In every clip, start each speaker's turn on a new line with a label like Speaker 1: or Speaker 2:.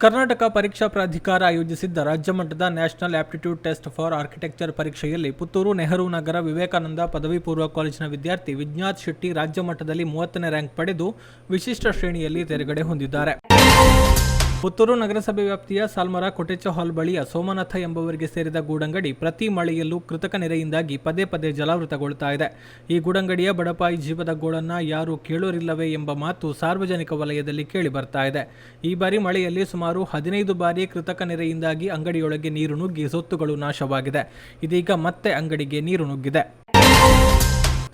Speaker 1: ಕರ್ನಾಟಕ ಪರೀಕ್ಷಾ ಪ್ರಾಧಿಕಾರ ಆಯೋಜಿಸಿದ್ದ ರಾಜ್ಯಮಟ್ಟದ national aptitude test for architecture ಪರೀಕ್ಷೆಯಲ್ಲಿ ಪುತ್ತೂರು ನೆಹರು ನಗರ ವಿವೇಕಾನಂದ ಪದವಿ ಪೂರ್ವ ಕಾಲೇಜಿನ ವಿದ್ಯಾರ್ಥಿ ವಿಜ್ಞಾತ್ ಶೆಟ್ಟಿ ರಾಜ್ಯ ಮಟ್ಟದಲ್ಲಿ 30ನೇ ರ್ಯಾಂಕ್ ಪಡೆದು ವಿಶಿಷ್ಟ ಶ್ರೇಣಿಯಲ್ಲಿ ತೇರ್ಗಡೆ ಹೊಂದಿದ್ದಾರೆ. ಪುತ್ತೂರು ನಗರಸಭೆ ವ್ಯಾಪ್ತಿಯ ಸಾಲ್ಮರ ಕೊಟೆಚ ಹಾಲ್ ಬಳಿಯ ಸೋಮನಾಥ ಎಂಬುವರಿಗೆ ಸೇರಿದ ಗೂಡಂಗಡಿ ಪ್ರತಿ ಮಳೆಯಲ್ಲೂ ಕೃತಕ ನೆರೆಯಿಂದಾಗಿ ಪದೇ ಪದೇ ಜಲಾವೃತಗೊಳ್ಳುತ್ತಾ ಇದೆ. ಈ ಗೂಡಂಗಡಿಯ ಬಡಪಾಯಿ ಜೀವದ ಗೋಳನ್ನು ಯಾರೂ ಕೇಳೋರಿಲ್ಲವೇ ಎಂಬ ಮಾತು ಸಾರ್ವಜನಿಕ ವಲಯದಲ್ಲಿ ಕೇಳಿ ಬರ್ತಾ ಇದೆ. ಈ ಬಾರಿ ಮಳೆಯಲ್ಲಿ ಸುಮಾರು 15 ಬಾರಿ ಕೃತಕ ನೆರೆಯಿಂದಾಗಿ ಅಂಗಡಿಯೊಳಗೆ ನೀರು ನುಗ್ಗಿ ಸೊತ್ತುಗಳು ನಾಶವಾಗಿದೆ. ಇದೀಗ ಮತ್ತೆ ಅಂಗಡಿಗೆ ನೀರು ನುಗ್ಗಿದೆ.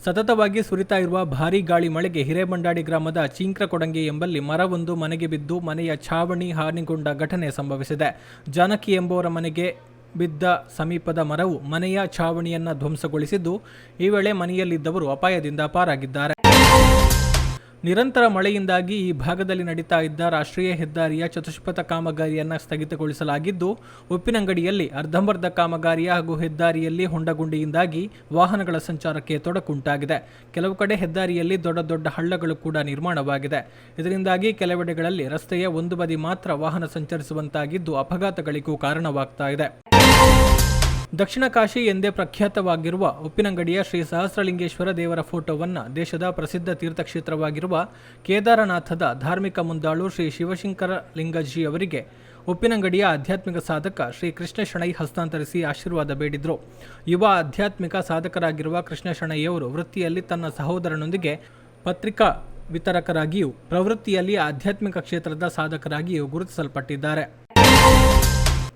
Speaker 1: ಸತತವಾಗಿ ಸುರಿತಾ ಇರುವ ಭಾರೀ ಗಾಳಿ ಮಳೆಗೆ ಹಿರೇಬಂಡಾಡಿ ಗ್ರಾಮದ ಚೀಂಕ್ರಕೊಡಂಗಿ ಎಂಬಲ್ಲಿ ಮರವೊಂದು ಮನೆಗೆ ಬಿದ್ದು ಮನೆಯ ಛಾವಣಿ ಹಾನಿಗೊಂಡ ಘಟನೆ ಸಂಭವಿಸಿದೆ. ಜಾನಕಿ ಎಂಬುವರ ಮನೆಗೆ ಬಿದ್ದ ಸಮೀಪದ ಮರವು ಮನೆಯ ಛಾವಣಿಯನ್ನು ಧ್ವಂಸಗೊಳಿಸಿದ್ದು, ಈ ವೇಳೆ ಮನೆಯಲ್ಲಿದ್ದವರು ಅಪಾಯದಿಂದ ಪಾರಾಗಿದ್ದಾರೆ. ನಿರಂತರ ಮಳೆಯಿಂದಾಗಿ ಈ ಭಾಗದಲ್ಲಿ ನಡೀತಾ ಇದ್ದ ರಾಷ್ಟ್ರೀಯ ಹೆದ್ದಾರಿಯ ಚತುಷ್ಪಥ ಕಾಮಗಾರಿಯನ್ನು ಸ್ಥಗಿತಗೊಳಿಸಲಾಗಿದ್ದು, ಉಪ್ಪಿನಂಗಡಿಯಲ್ಲಿ ಅರ್ಧಂಬರ್ಧ ಕಾಮಗಾರಿಯ ಹಾಗೂ ಹೆದ್ದಾರಿಯಲ್ಲಿ ಹೊಂಡಗುಂಡಿಯಿಂದಾಗಿ ವಾಹನಗಳ ಸಂಚಾರಕ್ಕೆ ತೊಡಕುಂಟಾಗಿದೆ. ಕೆಲವು ಕಡೆ ಹೆದ್ದಾರಿಯಲ್ಲಿ ದೊಡ್ಡ ದೊಡ್ಡ ಹಳ್ಳಗಳು ಕೂಡ ನಿರ್ಮಾಣವಾಗಿದೆ. ಇದರಿಂದಾಗಿ ಕೆಲವೆಡೆಗಳಲ್ಲಿ ರಸ್ತೆಯ ಒಂದು ಬದಿ ಮಾತ್ರ ವಾಹನ ಸಂಚರಿಸುವಂತಾಗಿದ್ದು, ಅಪಘಾತಗಳಿಗೂ ಕಾರಣವಾಗ್ತಾ ಇದೆ. ದಕ್ಷಿಣ ಕಾಶಿ ಎಂದೇ ಪ್ರಖ್ಯಾತವಾಗಿರುವ ಉಪ್ಪಿನಂಗಡಿಯ ಶ್ರೀ ಸಹಸ್ರಲಿಂಗೇಶ್ವರ ದೇವರ ಫೋಟೋವನ್ನು ದೇಶದ ಪ್ರಸಿದ್ಧ ತೀರ್ಥಕ್ಷೇತ್ರವಾಗಿರುವ ಕೇದಾರನಾಥದ ಧಾರ್ಮಿಕ ಮುಂದಾಳು ಶ್ರೀ ಶಿವಶಂಕರ ಲಿಂಗಜಿ ಅವರಿಗೆ ಉಪ್ಪಿನಂಗಡಿಯ ಆಧ್ಯಾತ್ಮಿಕ ಸಾಧಕ ಶ್ರೀ ಕೃಷ್ಣ ಶೆಣೈ ಹಸ್ತಾಂತರಿಸಿ ಆಶೀರ್ವಾದ ಬೇಡಿದರು. ಯುವ ಆಧ್ಯಾತ್ಮಿಕ ಸಾಧಕರಾಗಿರುವ ಕೃಷ್ಣ ಶೆಣೈಯವರು ವೃತ್ತಿಯಲ್ಲಿ ತನ್ನ ಸಹೋದರನೊಂದಿಗೆ ಪತ್ರಿಕಾ ವಿತರಕರಾಗಿಯೂ ಪ್ರವೃತ್ತಿಯಲ್ಲಿ ಆಧ್ಯಾತ್ಮಿಕ ಕ್ಷೇತ್ರದ ಸಾಧಕರಾಗಿಯೂ ಗುರುತಿಸಲ್ಪಟ್ಟಿದ್ದಾರೆ.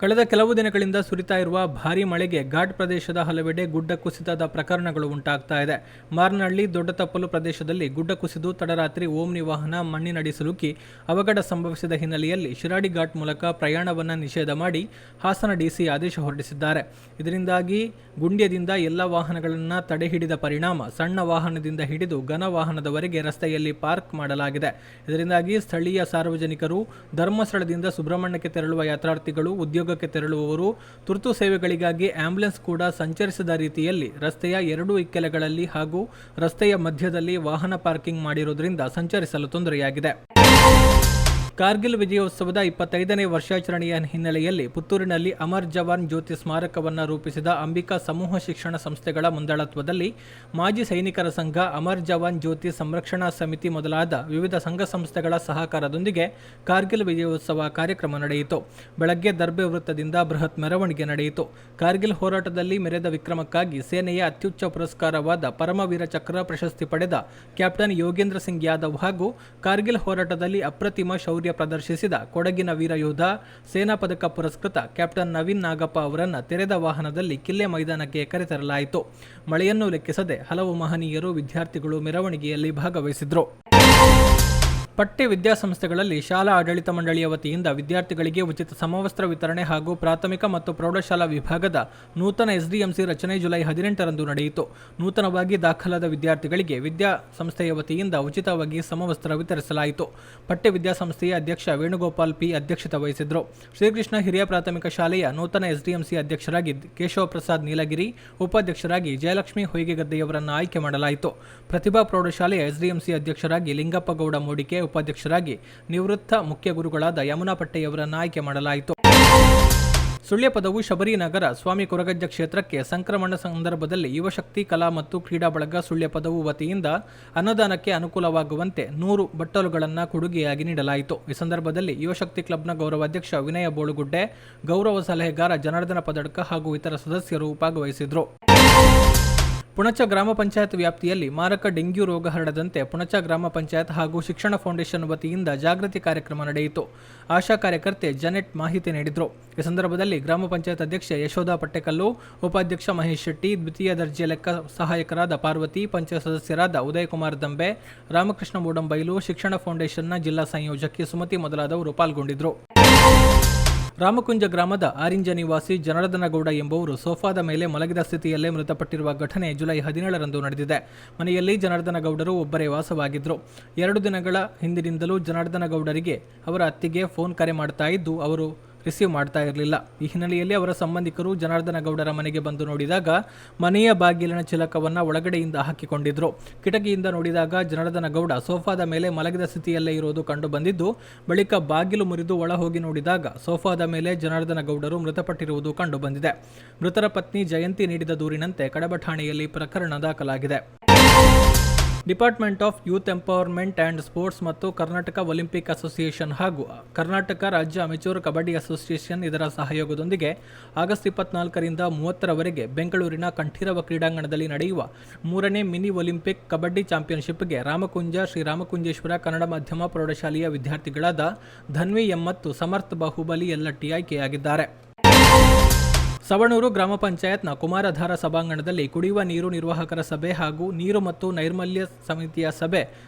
Speaker 1: ಕಳೆದ ಕೆಲವು ದಿನಗಳಿಂದ ಸುರಿತಾ ಇರುವ ಭಾರೀ ಮಳೆಗೆ ಘಾಟ್ ಪ್ರದೇಶದ ಹಲವೆಡೆ ಗುಡ್ಡ ಕುಸಿತದ ಪ್ರಕರಣಗಳು ಉಂಟಾಗ್ತಾ ಇದೆ. ಮಾರನಹಳ್ಳಿ ದೊಡ್ಡತಪ್ಪಲು ಪ್ರದೇಶದಲ್ಲಿ ಗುಡ್ಡ ಕುಸಿದು ತಡರಾತ್ರಿ ಓಮ್ನಿ ವಾಹನ ಮಣ್ಣಿನಡಿ ಸಿಲುಕಿ ಅವಘಡ ಸಂಭವಿಸಿದ ಹಿನ್ನೆಲೆಯಲ್ಲಿ ಶಿರಾಡಿ ಘಾಟ್ ಮೂಲಕ ಪ್ರಯಾಣವನ್ನು ನಿಷೇಧ ಮಾಡಿ ಹಾಸನ ಡಿಸಿ ಆದೇಶ ಹೊರಡಿಸಿದ್ದಾರೆ. ಇದರಿಂದಾಗಿ ಗುಂಡ್ಯದಿಂದ ಎಲ್ಲ ವಾಹನಗಳನ್ನು ತಡೆ ಹಿಡಿದ ಪರಿಣಾಮ ಸಣ್ಣ ವಾಹನದಿಂದ ಹಿಡಿದು ಘನ ವಾಹನದವರೆಗೆ ರಸ್ತೆಯಲ್ಲಿ ಪಾರ್ಕ್ ಮಾಡಲಾಗಿದೆ. ಇದರಿಂದಾಗಿ ಸ್ಥಳೀಯ ಸಾರ್ವಜನಿಕರು, ಧರ್ಮಸ್ಥಳದಿಂದ ಸುಬ್ರಹ್ಮಣ್ಯಕ್ಕೆ ತೆರಳುವ ಯಾತ್ರಾರ್ಥಿಗಳು, ಉದ್ಯೋಗಕ್ಕೆ ತೆರಳುವವರು, ತುರ್ತು ಸೇವೆಗಳಿಗಾಗಿ ಆಂಬ್ಯುಲೆನ್ಸ್ ಕೂಡ ಸಂಚರಿಸಿದ ರೀತಿಯಲ್ಲಿ ರಸ್ತೆಯ 2 ಇಕ್ಕೆಲೆಗಳಲ್ಲಿ ಹಾಗೂ ರಸ್ತೆಯ ಮಧ್ಯದಲ್ಲಿ ವಾಹನ ಪಾರ್ಕಿಂಗ್ ಮಾಡಿರುವುದರಿಂದ ಸಂಚರಿಸಲು ತೊಂದರೆಯಾಗಿದೆ. ಕಾರ್ಗಿಲ್ ವಿಜಯೋತ್ಸವದ 25ನೇ ವರ್ಷಾಚರಣೆಯ ಹಿನ್ನೆಲೆಯಲ್ಲಿ ಪುತ್ತೂರಿನಲ್ಲಿ ಅಮರ್ ಜವಾನ್ ಜ್ಯೋತಿ ಸ್ಮಾರಕವನ್ನು ರೂಪಿಸಿದ ಅಂಬಿಕಾ ಸಮೂಹ ಶಿಕ್ಷಣ ಸಂಸ್ಥೆಗಳ ಮುಂದಾಳತ್ವದಲ್ಲಿ ಮಾಜಿ ಸೈನಿಕರ ಸಂಘ, ಅಮರ್ ಜವಾನ್ ಜ್ಯೋತಿ ಸಂರಕ್ಷಣಾ ಸಮಿತಿ ಮೊದಲಾದ ವಿವಿಧ ಸಂಘ ಸಂಸ್ಥೆಗಳ ಸಹಕಾರದೊಂದಿಗೆ ಕಾರ್ಗಿಲ್ ವಿಜಯೋತ್ಸವ ಕಾರ್ಯಕ್ರಮ ನಡೆಯಿತು. ಬೆಳಗ್ಗೆ ದರ್ಬೆ ವೃತ್ತದಿಂದ ಬೃಹತ್ ಮೆರವಣಿಗೆ ನಡೆಯಿತು. ಕಾರ್ಗಿಲ್ ಹೋರಾಟದಲ್ಲಿ ಮೆರೆದ ವಿಕ್ರಮಕ್ಕಾಗಿ ಸೇನೆಯ ಅತ್ಯುಚ್ಚ ಪುರಸ್ಕಾರವಾದ ಪರಮವೀರ ಚಕ್ರ ಪ್ರಶಸ್ತಿ ಪಡೆದ ಕ್ಯಾಪ್ಟನ್ ಯೋಗೇಂದ್ರ ಸಿಂಗ್ ಯಾದವ್ ಹಾಗೂ ಕಾರ್ಗಿಲ್ ಹೋರಾಟದಲ್ಲಿ ಅಪ್ರತಿಮ ಶೌರ್ಯ ಪ್ರದರ್ಶಿಸಿದ ಕೊಡಗಿನ ವೀರ ಯೋಧ, ಸೇನಾ ಪದಕ ಪುರಸ್ಕೃತ ಕ್ಯಾಪ್ಟನ್ ನವೀನ್ ನಾಗಪ್ಪ ಅವರನ್ನು ತೆರೆದ ವಾಹನದಲ್ಲಿ ಕಿಲ್ಲೆ ಮೈದಾನಕ್ಕೆ ಕರೆತರಲಾಯಿತು. ಮಳೆಯನ್ನು ಲೆಕ್ಕಿಸದೆ ಹಲವು ಮಹನೀಯರು, ವಿದ್ಯಾರ್ಥಿಗಳು ಮೆರವಣಿಗೆಯಲ್ಲಿ ಭಾಗವಹಿಸಿದ್ರು. ಪಠ್ಯ ವಿದ್ಯಾಸಂಸ್ಥೆಗಳಲ್ಲಿ ಶಾಲಾ ಆಡಳಿತ ಮಂಡಳಿಯ ವತಿಯಿಂದ ವಿದ್ಯಾರ್ಥಿಗಳಿಗೆ ಉಚಿತ ಸಮವಸ್ತ್ರ ವಿತರಣೆ ಹಾಗೂ ಪ್ರಾಥಮಿಕ ಮತ್ತು ಪ್ರೌಢಶಾಲಾ ವಿಭಾಗದ ನೂತನ ಎಸ್ಡಿಎಂಸಿ ರಚನೆ ಜುಲೈ 18ರಂದು ನಡೆಯಿತು. ನೂತನವಾಗಿ ದಾಖಲಾದ ವಿದ್ಯಾರ್ಥಿಗಳಿಗೆ ವಿದ್ಯಾಸಂಸ್ಥೆಯ ವತಿಯಿಂದ ಉಚಿತವಾಗಿ ಸಮವಸ್ತ್ರ ವಿತರಿಸಲಾಯಿತು. ಪಠ್ಯ ವಿದ್ಯಾಸಂಸ್ಥೆಯ ಅಧ್ಯಕ್ಷ ವೇಣುಗೋಪಾಲ್ ಪಿ ಅಧ್ಯಕ್ಷತೆ ವಹಿಸಿದ್ದರು. ಶ್ರೀಕೃಷ್ಣ ಹಿರಿಯ ಪ್ರಾಥಮಿಕ ಶಾಲೆಯ ನೂತನ ಎಸ್ಡಿಎಂಸಿ ಅಧ್ಯಕ್ಷರಾಗಿ ಕೇಶವ ಪ್ರಸಾದ್ ನೀಲಗಿರಿ, ಉಪಾಧ್ಯಕ್ಷರಾಗಿ ಜಯಲಕ್ಷ್ಮಿ ಹೊಯ್ಗೆಗದ್ದೆಯವರನ್ನು ಆಯ್ಕೆ ಮಾಡಲಾಯಿತು. ಪ್ರತಿಭಾ ಪ್ರೌಢಶಾಲೆಯ ಎಸ್ಡಿಎಂಸಿ ಅಧ್ಯಕ್ಷರಾಗಿ ಲಿಂಗಪ್ಪಗೌಡ ಮೋಡಿಕೆ, ಉಪಾಧ್ಯಕ್ಷರಾಗಿ ನಿವೃತ್ತ ಮುಖ್ಯ ಗುರುಗಳಾದ ಯಮುನಾ ಪಟ್ಟೆಯವರನ್ನು ಆಯ್ಕೆ ಮಾಡಲಾಯಿತು. ಸುಳ್ಯ ಪದವು ಶಬರಿನಗರ ಸ್ವಾಮಿ ಕೊರಗಜ್ಜ ಕ್ಷೇತ್ರಕ್ಕೆ ಸಂಕ್ರಮಣ ಸಂದರ್ಭದಲ್ಲಿ ಯುವಶಕ್ತಿ ಕಲಾ ಮತ್ತು ಕ್ರೀಡಾ ಬಳಗ ಸುಳ್ಯ ಪದವು ವತಿಯಿಂದ ಅನ್ನದಾನಕ್ಕೆ ಅನುಕೂಲವಾಗುವಂತೆ 100 ಬಟ್ಟಲುಗಳನ್ನು ಕೊಡುಗೆಯಾಗಿ ನೀಡಲಾಯಿತು. ಈ ಸಂದರ್ಭದಲ್ಲಿ ಯುವಶಕ್ತಿ ಕ್ಲಬ್ನ ಗೌರವಾಧ್ಯಕ್ಷ ವಿನಯ ಬೋಳುಗುಡ್ಡೆ, ಗೌರವ ಸಲಹೆಗಾರ ಜನಾರ್ದನ ಪದಡ್ಕ ಹಾಗೂ ಇತರ ಸದಸ್ಯರು ಭಾಗವಹಿಸಿದರು. ಪುಣಚ ಗ್ರಾಮ ಪಂಚಾಯತ್ ವ್ಯಾಪ್ತಿಯಲ್ಲಿ ಮಾರಕ ಡೆಂಗ್ಯೂ ರೋಗ ಹರಡದಂತೆ ಪುಣಚ ಗ್ರಾಮ ಪಂಚಾಯತ್ ಹಾಗೂ ಶಿಕ್ಷಣ ಫೌಂಡೇಶನ್ ವತಿಯಿಂದ ಜಾಗೃತಿ ಕಾರ್ಯಕ್ರಮ ನಡೆಯಿತು. ಆಶಾ ಕಾರ್ಯಕರ್ತೆ ಜನೆಟ್ ಮಾಹಿತಿ ನೀಡಿದರು. ಈ ಸಂದರ್ಭದಲ್ಲಿ ಗ್ರಾಮ ಪಂಚಾಯತ್ ಅಧ್ಯಕ್ಷೆ ಯಶೋಧ ಪಟ್ಟೆಕಲ್ಲು, ಉಪಾಧ್ಯಕ್ಷ ಮಹೇಶ್ ಶೆಟ್ಟಿ, ದ್ವಿತೀಯ ದರ್ಜೆ ಲೆಕ್ಕ ಸಹಾಯಕರಾದ ಪಾರ್ವತಿ, ಪಂಚಾಯತ್ ಸದಸ್ಯರಾದ ಉದಯಕುಮಾರ್ ದಂಬೆ, ರಾಮಕೃಷ್ಣ ಮೂಡಂಬೈಲು, ಶಿಕ್ಷಣ ಫೌಂಡೇಶನ್ನ ಜಿಲ್ಲಾ ಸಂಯೋಜಕಿ ಸುಮತಿ ಮೊದಲಾದವರು ಪಾಲ್ಗೊಂಡಿದ್ದರು. ರಾಮಕುಂಜ ಗ್ರಾಮದ ಆರಿಂಜ ನಿವಾಸಿ ಜನಾರ್ದನಗೌಡ ಎಂಬುವರು ಸೋಫಾದ ಮೇಲೆ ಮಲಗಿದ ಸ್ಥಿತಿಯಲ್ಲೇ ಮೃತಪಟ್ಟಿರುವ ಘಟನೆ ಜುಲೈ 17ರಂದು ನಡೆದಿದೆ. ಮನೆಯಲ್ಲಿ ಜನಾರ್ದನಗೌಡರು ಒಬ್ಬರೇ ವಾಸವಾಗಿದ್ದರು. 2 ದಿನಗಳ ಹಿಂದಿನಿಂದಲೂ ಜನಾರ್ದನಗೌಡರಿಗೆ ಅವರ ಅತ್ತಿಗೆ ಫೋನ್ ಕರೆ ಮಾಡ್ತಾ ಇದ್ದು, ಅವರು ರಿಸೀವ್ ಮಾಡ್ತಾ ಇರಲಿಲ್ಲ. ಈ ಹಿನ್ನೆಲೆಯಲ್ಲಿ ಅವರ ಸಂಬಂಧಿಕರು ಜನಾರ್ದನ ಗೌಡರ ಮನೆಗೆ ಬಂದು ನೋಡಿದಾಗ ಮನೆಯ ಬಾಗಿಲಿನ ಚಿಲಕವನ್ನು ಒಳಗಡೆಯಿಂದ ಹಾಕಿಕೊಂಡಿದ್ರು. ಕಿಟಕಿಯಿಂದ ನೋಡಿದಾಗ ಜನಾರ್ದನ ಗೌಡ ಸೋಫಾದ ಮೇಲೆ ಮಲಗಿದ ಸ್ಥಿತಿಯಲ್ಲೇ ಇರುವುದು ಕಂಡು ಬಂದಿದ್ದು, ಬಳಿಕ ಬಾಗಿಲು ಮುರಿದು ಒಳ ಹೋಗಿ ನೋಡಿದಾಗ ಸೋಫಾದ ಮೇಲೆ ಜನಾರ್ದನ ಗೌಡರು ಮೃತಪಟ್ಟಿರುವುದು ಕಂಡು ಬಂದಿದೆ. ಮೃತರ ಪತ್ನಿ ಜಯಂತಿ ನೀಡಿದ ದೂರಿನಂತೆ ಕಡಬ ಠಾಣೆಯಲ್ಲಿ ಪ್ರಕರಣ ದಾಖಲಾಗಿದೆ. Department of youth empowerment and sports ಮತ್ತು ಕರ್ನಾಟಕ ಒಲಿಂಪಿಕ್ ಅಸೋಸಿಯೇಷನ್ ಹಾಗೂ ಕರ್ನಾಟಕ ರಾಜ್ಯ ಅಮೆಚೂರ್ ಕಬಡ್ಡಿ ಅಸೋಸಿಯೇಷನ್ ಇದರ ಸಹಯೋಗದೊಂದಿಗೆ ಆಗಸ್ಟ್ 24ರಿಂದ 30ರವರೆಗೆ ಬೆಂಗಳೂರಿನ ಕಂಠೀರವ ಕ್ರೀಡಾಂಗಣದಲ್ಲಿ ನಡೆಯುವ 3ನೇ ಮಿನಿ ಒಲಿಂಪಿಕ್ ಕಬಡ್ಡಿ ಚಾಂಪಿಯನ್ಶಿಪ್ಗೆ ರಾಮಕುಂಜ ಶ್ರೀ ರಾಮಕುಂಜೇಶ್ವರ ಕನ್ನಡ ಮಾಧ್ಯಮ ಪ್ರೌಢಶಾಲೆಯ ವಿದ್ಯಾರ್ಥಿಗಳಾದ ಧನ್ವಿ ಎಂ ಮತ್ತು ಸಮರ್ಥ್ ಬಾಹುಬಲಿ ಯಲ್ಲಟ್ಟಿ ಆಯ್ಕೆಯಾಗಿದ್ದಾರೆ. ಸವಣೂರು ಗ್ರಾಮ ಪಂಚಾಯತ್ನ ಕುಮಾರಧಾರ ಸಭಾಂಗಣದಲ್ಲಿ ಕುಡಿಯುವ ನೀರು ನಿರ್ವಾಹಕರ ಸಭೆ ಹಾಗೂ ನೀರು ಮತ್ತು ನೈರ್ಮಲ್ಯ ಸಮಿತಿಯ ಸಭೆ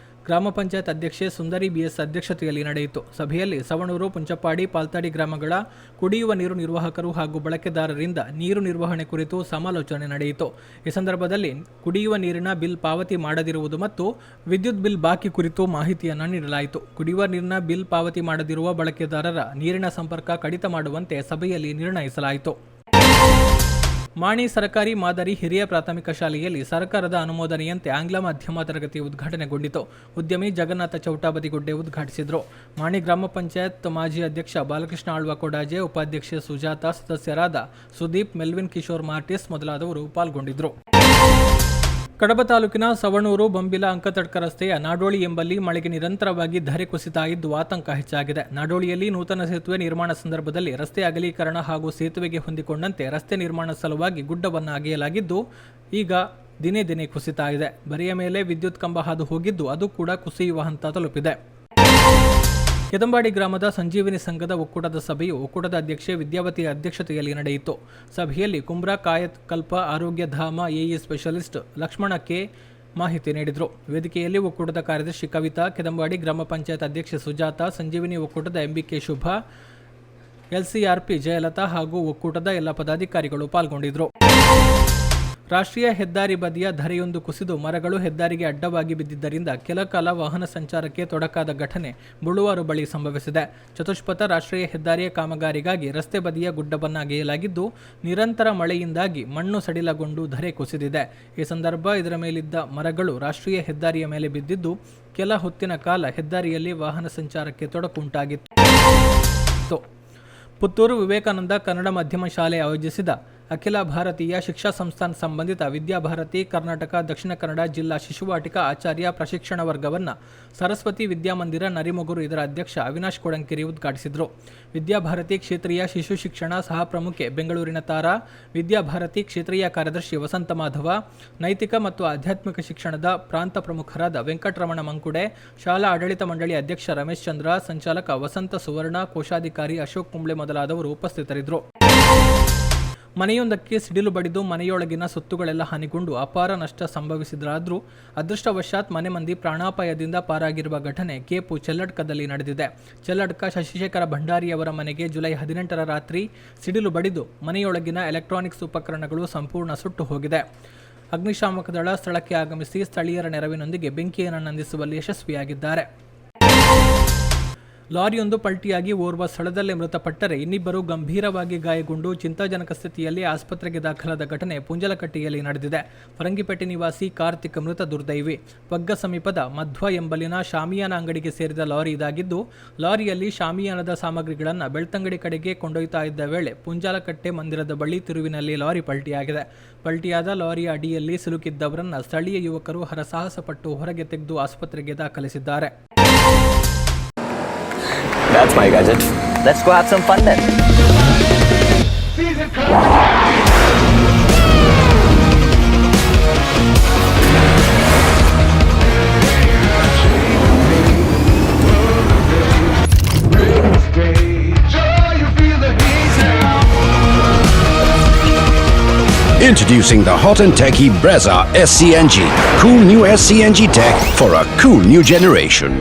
Speaker 1: ಗ್ರಾಮ ಪಂಚಾಯತ್ ಅಧ್ಯಕ್ಷೆ ಸುಂದರಿ ಬಿಎಸ್ ಅಧ್ಯಕ್ಷತೆಯಲ್ಲಿ ನಡೆಯಿತು. ಸಭೆಯಲ್ಲಿ ಸವಣೂರು, ಪುಂಚಪಾಡಿ, ಪಾಲ್ತಾಡಿ ಗ್ರಾಮಗಳ ಕುಡಿಯುವ ನೀರು ನಿರ್ವಾಹಕರು ಹಾಗೂ ಬಳಕೆದಾರರಿಂದ ನೀರು ನಿರ್ವಹಣೆ ಕುರಿತು ಸಮಾಲೋಚನೆ ನಡೆಯಿತು. ಈ ಸಂದರ್ಭದಲ್ಲಿ ಕುಡಿಯುವ ನೀರಿನ ಬಿಲ್ ಪಾವತಿ ಮಾಡದಿರುವುದು ಮತ್ತು ವಿದ್ಯುತ್ ಬಿಲ್ ಬಾಕಿ ಕುರಿತು ಮಾಹಿತಿಯನ್ನು ನೀಡಲಾಯಿತು. ಕುಡಿಯುವ ನೀರಿನ ಬಿಲ್ ಪಾವತಿ ಮಾಡದಿರುವ ಬಳಕೆದಾರರ ನೀರಿನ ಸಂಪರ್ಕ ಕಡಿತ ಮಾಡುವಂತೆ ಸಭೆಯಲ್ಲಿ ನಿರ್ಣಯಿಸಲಾಯಿತು. ಮಾಣಿ ಸರ್ಕಾರಿ ಮಾದರಿ ಹಿರಿಯ ಪ್ರಾಥಮಿಕ ಶಾಲೆಯಲ್ಲಿ ಸರ್ಕಾರದ ಅನುಮೋದನೆಯಂತೆ ಆಂಗ್ಲ ಮಾಧ್ಯಮ ತರಗತಿ ಉದ್ಘಾಟನೆಗೊಂಡಿತು. ಉದ್ಯಮಿ ಜಗನ್ನಾಥ ಚೌಟಾಬದಿಗುಡ್ಡೆ ಉದ್ಘಾಟಿಸಿದರು. ಮಾಣಿ ಗ್ರಾಮ ಪಂಚಾಯತ್ ಮಾಜಿ ಅಧ್ಯಕ್ಷ ಬಾಲಕೃಷ್ಣ ಆಳ್ವ ಕೊಡಾಜೆ, ಉಪಾಧ್ಯಕ್ಷೆ ಸುಜಾತ, ಸದಸ್ಯರಾದ ಸುದೀಪ್, ಮೆಲ್ವಿನ್ ಕಿಶೋರ್ ಮಾರ್ಟಿಸ್ ಮೊದಲಾದವರು ಪಾಲ್ಗೊಂಡಿದ್ದರು. ಕಡಬ ತಾಲೂಕಿನ ಸವಣೂರು ಬಂಬಿಲ ಅಂಕತಡ್ಕ ರಸ್ತೆಯ ನಾಡೋಳಿ ಎಂಬಲ್ಲಿ ಮಳೆಗೆ ನಿರಂತರವಾಗಿ ಧರೆ ಕುಸಿತ ಇದ್ದು ಆತಂಕ ಹೆಚ್ಚಾಗಿದೆ. ನಾಡೋಳಿಯಲ್ಲಿ ನೂತನ ಸೇತುವೆ ನಿರ್ಮಾಣ ಸಂದರ್ಭದಲ್ಲಿ ರಸ್ತೆ ಅಗಲೀಕರಣ ಹಾಗೂ ಸೇತುವೆಗೆ ಹೊಂದಿಕೊಂಡಂತೆ ರಸ್ತೆ ನಿರ್ಮಾಣ ಸಲುವಾಗಿ ಗುಡ್ಡವನ್ನು ಅಗೆಯಲಾಗಿದ್ದು ಈಗ ದಿನೇ ದಿನೇ ಕುಸಿತ ಇದೆ. ಬರಿಯ ಮೇಲೆ ವಿದ್ಯುತ್ ಕಂಬ ಹಾದು ಹೋಗಿದ್ದು ಅದು ಕೂಡ ಕುಸಿಯುವ ಹಂತ ತಲುಪಿದೆ. ಕೆದಂಬಾಡಿ ಗ್ರಾಮದ ಸಂಜೀವಿನಿ ಸಂಘದ ಒಕ್ಕೂಟದ ಸಭೆಯು ಒಕ್ಕೂಟದ ಅಧ್ಯಕ್ಷೆ ವಿದ್ಯಾವತಿ ಅಧ್ಯಕ್ಷತೆಯಲ್ಲಿ ನಡೆಯಿತು. ಸಭೆಯಲ್ಲಿ ಕುಂಬ್ರಾ ಕಾಯಕಲ್ಪ ಆರೋಗ್ಯ ಧಾಮ ಎಇ ಸ್ಪೆಷಲಿಸ್ಟ್ ಲಕ್ಷ್ಮಣ ಕೆ ಮಾಹಿತಿ ನೀಡಿದರು. ವೇದಿಕೆಯಲ್ಲಿ ಒಕ್ಕೂಟದ ಕಾರ್ಯದರ್ಶಿ ಕವಿತಾ, ಕೆದಂಬಾಡಿ ಗ್ರಾಮ ಪಂಚಾಯತ್ ಅಧ್ಯಕ್ಷೆ ಸುಜಾತ, ಸಂಜೀವಿನಿ ಒಕ್ಕೂಟದ ಎಂಬಿಕೆ ಶುಭ, ಎಲ್ಸಿಆರ್ಪಿ ಜಯಲತಾ ಹಾಗೂ ಒಕ್ಕೂಟದ ಎಲ್ಲ ಪದಾಧಿಕಾರಿಗಳು ಪಾಲ್ಗೊಂಡಿದ್ದರು. ರಾಷ್ಟ್ರೀಯ ಹೆದ್ದಾರಿ ಬದಿಯ ಧರೆಯೊಂದು ಕುಸಿದು ಮರಗಳು ಹೆದ್ದಾರಿಗೆ ಅಡ್ಡವಾಗಿ ಬಿದ್ದಿದ್ದರಿಂದ ಕೆಲಕಾಲ ವಾಹನ ಸಂಚಾರಕ್ಕೆ ತೊಡಕಾದ ಘಟನೆ ಬುಳುವಾರು ಬಳಿ ಸಂಭವಿಸಿದೆ. ಚತುಷ್ಪಥ ರಾಷ್ಟ್ರೀಯ ಹೆದ್ದಾರಿಯ ಕಾಮಗಾರಿಗಾಗಿ ರಸ್ತೆ ಬದಿಯ ಗುಡ್ಡವನ್ನು ಅಗೆಯಲಾಗಿದ್ದು ನಿರಂತರ ಮಳೆಯಿಂದಾಗಿ ಮಣ್ಣು ಸಡಿಲಗೊಂಡು ಧರೆ ಕುಸಿದಿದೆ. ಈ ಸಂದರ್ಭ ಇದರ ಮೇಲಿದ್ದ ಮರಗಳು ರಾಷ್ಟ್ರೀಯ ಹೆದ್ದಾರಿಯ ಮೇಲೆ ಬಿದ್ದಿದ್ದು ಕೆಲ ಹೊತ್ತಿನ ಕಾಲ ಹೆದ್ದಾರಿಯಲ್ಲಿ ವಾಹನ ಸಂಚಾರಕ್ಕೆ ತೊಡಕುಂಟಾಗಿತ್ತು. ಪುತ್ತೂರು ವಿವೇಕಾನಂದ ಕನ್ನಡ ಮಾಧ್ಯಮ ಶಾಲೆ ಆಯೋಜಿಸಿದ ಅಖಿಲ ಭಾರತೀಯ ಶಿಕ್ಷಾ ಸಂಸ್ಥಾನ ಸಂಬಂಧಿತ ವಿದ್ಯಾಭಾರತಿ ಕರ್ನಾಟಕ ದಕ್ಷಿಣ ಕನ್ನಡ ಜಿಲ್ಲಾ ಶಿಶುವಾಟಿಕಾ ಆಚಾರ್ಯ ಪ್ರಶಿಕ್ಷಣ ವರ್ಗವನ್ನು ಸರಸ್ವತಿ ವಿದ್ಯಾಮಂದಿರ ನರಿಮೊಗರು ಇದರ ಅಧ್ಯಕ್ಷ ಅವಿನಾಶ್ ಕೊಡಂಕೆರಿ ಉದ್ಘಾಟಿಸಿದರು. ವಿದ್ಯಾಭಾರತಿ ಕ್ಷೇತ್ರೀಯ ಶಿಶು ಶಿಕ್ಷಣ ಸಹ ಪ್ರಮುಖೆ ಬೆಂಗಳೂರಿನ ತಾರಾ, ವಿದ್ಯಾಭಾರತಿ ಕ್ಷೇತ್ರೀಯ ಕಾರ್ಯದರ್ಶಿ ವಸಂತ ಮಾಧವ, ನೈತಿಕ ಮತ್ತು ಆಧ್ಯಾತ್ಮಿಕ ಶಿಕ್ಷಣದ ಪ್ರಾಂತ ಪ್ರಮುಖರಾದ ವೆಂಕಟರಮಣ ಮಂಕುಡೆ, ಶಾಲಾ ಆಡಳಿತ ಮಂಡಳಿ ಅಧ್ಯಕ್ಷ ರಮೇಶ್ ಚಂದ್ರ, ಸಂಚಾಲಕ ವಸಂತ ಸುವರ್ಣ, ಕೋಶಾಧಿಕಾರಿ ಅಶೋಕ್ ಕುಂಬ್ಳೆ ಮೊದಲಾದವರು ಉಪಸ್ಥಿತರಿದ್ದರು. ಮನೆಯೊಂದಕ್ಕೆ ಸಿಡಿಲು ಬಡಿದು ಮನೆಯೊಳಗಿನ ಸೊತ್ತುಗಳೆಲ್ಲ ಹಾನಿಗೊಂಡು ಅಪಾರ ನಷ್ಟ ಸಂಭವಿಸಿದ್ರಾದರೂ ಅದೃಷ್ಟವಶಾತ್ ಮನೆ ಮಂದಿ ಪ್ರಾಣಾಪಾಯದಿಂದ ಪಾರಾಗಿರುವ ಘಟನೆ ಕೇಪು ಚೆಲ್ಲಡ್ಕದಲ್ಲಿ ನಡೆದಿದೆ. ಚೆಲ್ಲಡ್ಕ ಶಶಿಶೇಖರ ಭಂಡಾರಿಯವರ ಮನೆಗೆ ಜುಲೈ 18ರ ರಾತ್ರಿ ಸಿಡಿಲು ಬಡಿದು ಮನೆಯೊಳಗಿನ ಎಲೆಕ್ಟ್ರಾನಿಕ್ಸ್ ಉಪಕರಣಗಳು ಸಂಪೂರ್ಣ ಸುಟ್ಟು ಹೋಗಿದೆ. ಅಗ್ನಿಶಾಮಕ ದಳ ಸ್ಥಳಕ್ಕೆ ಆಗಮಿಸಿ ಸ್ಥಳೀಯರ ನೆರವಿನೊಂದಿಗೆ ಬೆಂಕಿಯನ್ನು ನಂದಿಸುವಲ್ಲಿ ಯಶಸ್ವಿಯಾಗಿದ್ದಾರೆ. ಲಾರಿಯೊಂದು ಪಲ್ಟಿಯಾಗಿ ಓರ್ವ ಸ್ಥಳದಲ್ಲೇ ಮೃತಪಟ್ಟರೆ ಇನ್ನಿಬ್ಬರು ಗಂಭೀರವಾಗಿ ಗಾಯಗೊಂಡು ಚಿಂತಾಜನಕ ಸ್ಥಿತಿಯಲ್ಲಿ ಆಸ್ಪತ್ರೆಗೆ ದಾಖಲಾದ ಘಟನೆ ಪುಂಜಲಕಟ್ಟೆಯಲ್ಲಿ ನಡೆದಿದೆ. ಫರಂಗಿಪೇಟೆ ನಿವಾಸಿ ಕಾರ್ತಿಕ್ ಮೃತ ದುರ್ದೈವಿ. ಪಗ್ಗ ಸಮೀಪದ ಮಧ್ವ ಎಂಬಲಿನ ಶಾಮಿಯಾನ ಅಂಗಡಿಗೆ ಸೇರಿದ ಲಾರಿ ಇದಾಗಿದ್ದು, ಲಾರಿಯಲ್ಲಿ ಶಾಮಿಯಾನದ ಸಾಮಗ್ರಿಗಳನ್ನು ಬೆಳ್ತಂಗಡಿ ಕಡೆಗೆ ಕೊಂಡೊಯ್ತಾ ಇದ್ದ ವೇಳೆ ಪುಂಜಲಕಟ್ಟೆ ಮಂದಿರದ ಬಳಿ ತಿರುವಿನಲ್ಲಿ ಲಾರಿ ಪಲ್ಟಿಯಾಗಿದೆ. ಪಲ್ಟಿಯಾದ ಲಾರಿಯ ಅಡಿಯಲ್ಲಿ ಸಿಲುಕಿದ್ದವರನ್ನು ಸ್ಥಳೀಯ ಯುವಕರು ಹರಸಾಹಸ ಪಟ್ಟು ಹೊರಗೆ ತೆಗೆದು ಆಸ್ಪತ್ರೆಗೆ ದಾಖಲಿಸಿದ್ದಾರೆ.
Speaker 2: That's my gadget. Let's go have some fun then.
Speaker 3: Introducing the hot and techy Brezza SCNG. Cool new SCNG tech for a cool new generation.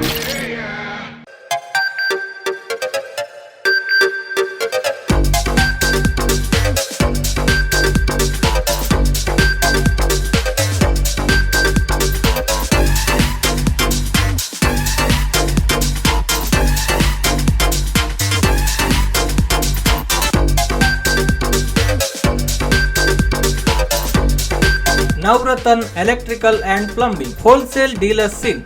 Speaker 1: Navratan Electrical and Plumbing, wholesale dealers in